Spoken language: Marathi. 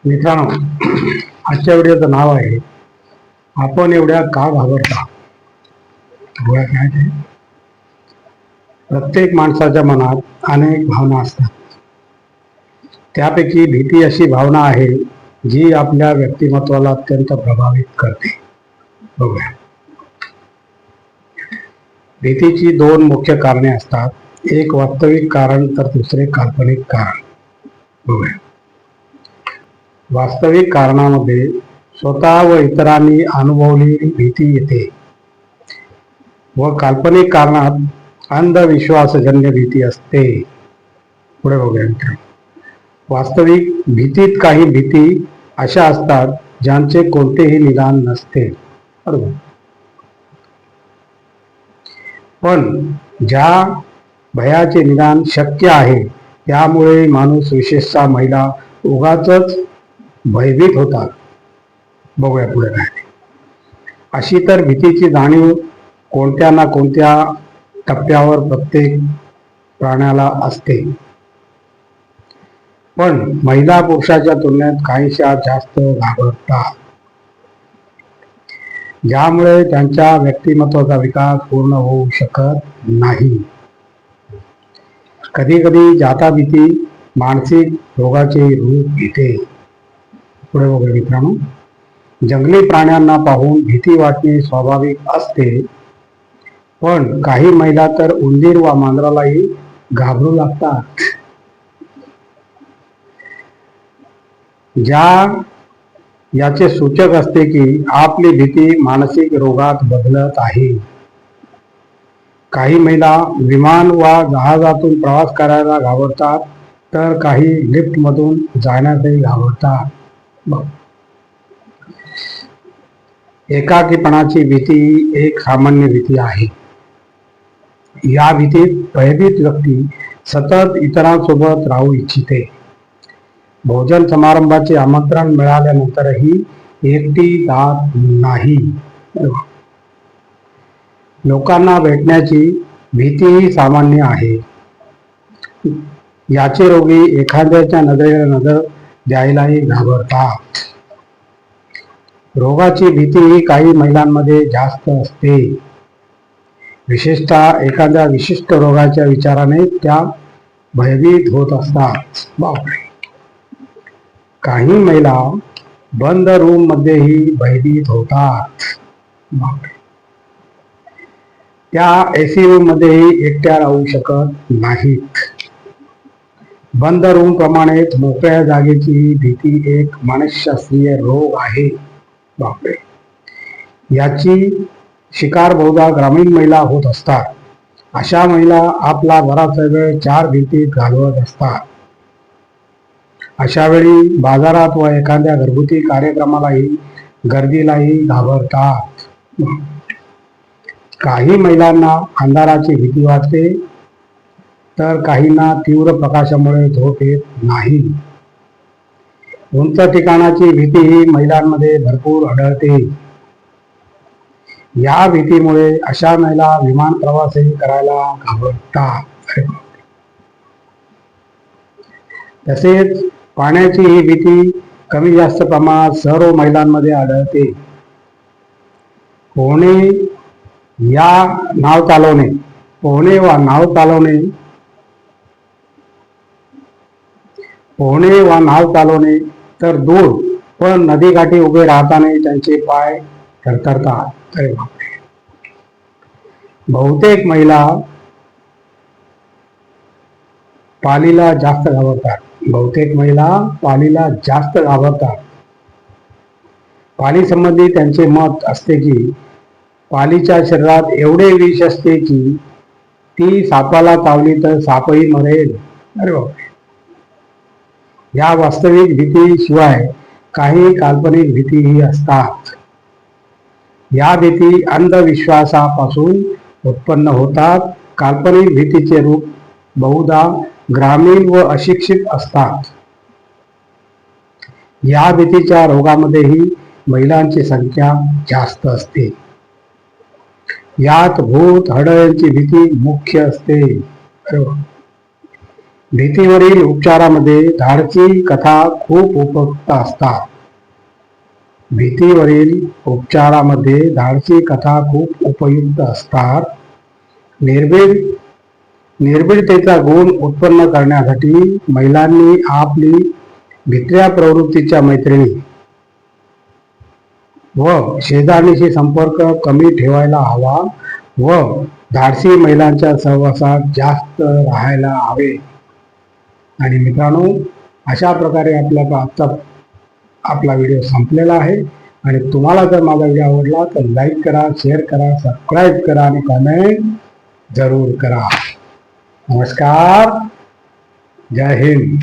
मित्रांनो, आजच्या व्हिडिओचं नाव आहे आपण एवढ्या का घाबरता. प्रत्येक माणसाच्या मनात अनेक भावना असतात. त्यापैकी भीती अशी भावना आहे जी आपल्या व्यक्तिमत्वाला अत्यंत प्रभावित करते. बघूया. भीतीची दोन मुख्य कारणे असतात, एक वास्तविक कारण तर दुसरे काल्पनिक कारण. बघूया. वास्तविक कारणामध्ये स्वतः व इतरांनी अनुभवलेली भीती येते व काल्पनिक कारणात अंधविश्वासजन्य भीती असते. पुढे बघूया. वास्तविक भीतीत काही भीती अशा असतात ज्यांचे कोणतेही निदान नसते, बरोबर, पण ज्या भयाचे निदान शक्य आहे त्यामुळे माणूस, विशेषतः महिला, उगाचच भयभीत होतात. बघूया पुढे काय. अशी तर भीतीची जाणीव कोणत्या ना कोणत्या टप्प्यावर प्रत्येक प्राण्याला असते, पण महिला पुरुषाच्या तुलनेत काहीशा जास्त घाबरतात, ज्यामुळे त्यांच्या व्यक्तिमत्वाचा विकास पूर्ण होऊ शकत नाही. कधी कधी जाता भीती मानसिक रोगाचे रूप घेते. पुढे बघूया मित्रांनो. जंगली प्राण्यांना पाहून भीती वाटणे स्वाभाविक असते, पण काही महिला तर उंदीर व मांजरालाही घाबरू लागतात. याचे सूचक असते की आपली भीती मानसिक रोगात बदलत आहे. काही महिला विमान वा जहाजातून प्रवास करायला घाबरतात, तर काही लिफ्टमधून जाण्यासही घाबरतात. एकाकीपणाची भीती एक सामान्य भीती आहे. या भीतीत भयभीत व्यक्ती सतत इतरांसोबत राहू इच्छिते. भोजन समारंभाचे आमंत्रण मिळाल्यानंतरही एकटी जात नाही. लोकांना भेटण्याची भीतीही सामान्य आहे. याचे रोगी एखाद्याच्या नजरेला नजर द्यायलाही घाबरतात. रोगाची भीती ही काही महिलांमध्ये जास्त असते. विशेषतः एखाद्या विशिष्ट रोगाच्या विचाराने त्या भयभीत होत असतात. काही महिला बंद रूम मध्येही भयभीत होतात. त्या एसी रूम मध्येही एकट्या राहू शकत नाहीत. बंद रूम प्रमाणेच मोकळ्या जागेची भीती एक मानसशास्त्रीय रोग आहे. याची शिकार बहुधा ग्रामीण महिला होत असतात. अशा महिला आपला बराचसा वेळ चार भिंतीत घालवत असतात. अशा वेळी बाजारात व एखाद्या घरगुती कार्यक्रमालाही गर्दीलाही घाबरतात. काही महिलांना अंधाराची भीती वाटते, तर काहींना तीव्र प्रकाशामुळे झोप येत नाही. उंच ठिकाणाची भीती ही महिलांमध्ये भरपूर आढळते. या भीतीमुळे अशा महिला विमान प्रवासही करायला घाबरतात. तसेच पाण्याची ही भीती कमी जास्त प्रमाणात सर्व महिलांमध्ये आढळते. पोहणे वा नाव चालवणे तर दूर, पण नदीकाठी उभे राहताना त्यांचे पाय थरथरतात. बहुतेक महिला पालीला जास्त घाबरतात. पाली संबंधी त्यांचे मत असते की पालीच्या शरीरात एवढे विष असते की ती सापाला चावली तर सापही मरेल. या वास्तविक भीती शिवाय काही काल्पनिक भीतीही असतात. या भीती अंधविश्वासापासून उत्पन्न होतात. काल्पनिक भीतीचे रूप बहुधा ग्रामीण व अशिक्षित असतात. या भीतीच्या रोगामध्येही महिलांची संख्या जास्त असते. यात भूत हडळ्यांची भीती मुख्य असते. भीतीवरील उपचारामध्ये धाडसी कथा खूप उपयुक्त असतात. भीतीवरील उपचारामध्ये धाडसी कथा खूप उपयुक्त असतात. निर्भीडतेचा गुण उत्पन्न करण्यासाठी महिलांनी आपली भित्र्या प्रवृत्तीच्या मैत्रिणी व शेजारणीशी संपर्क कमी ठेवायला हवा व धाडसी महिलांच्या सहवासात जास्त राहायला हवे. आणि मित्रांनो, अशा प्रकारे आपला व्हिडिओ संपलेला आहे. आणि तुम्हाला जर माझा व्हिडिओ आवडला तर लाईक करा, शेअर करा, सबस्क्राईब करा आणि कमेंट जरूर करा. नमस्कार. जय हिंद.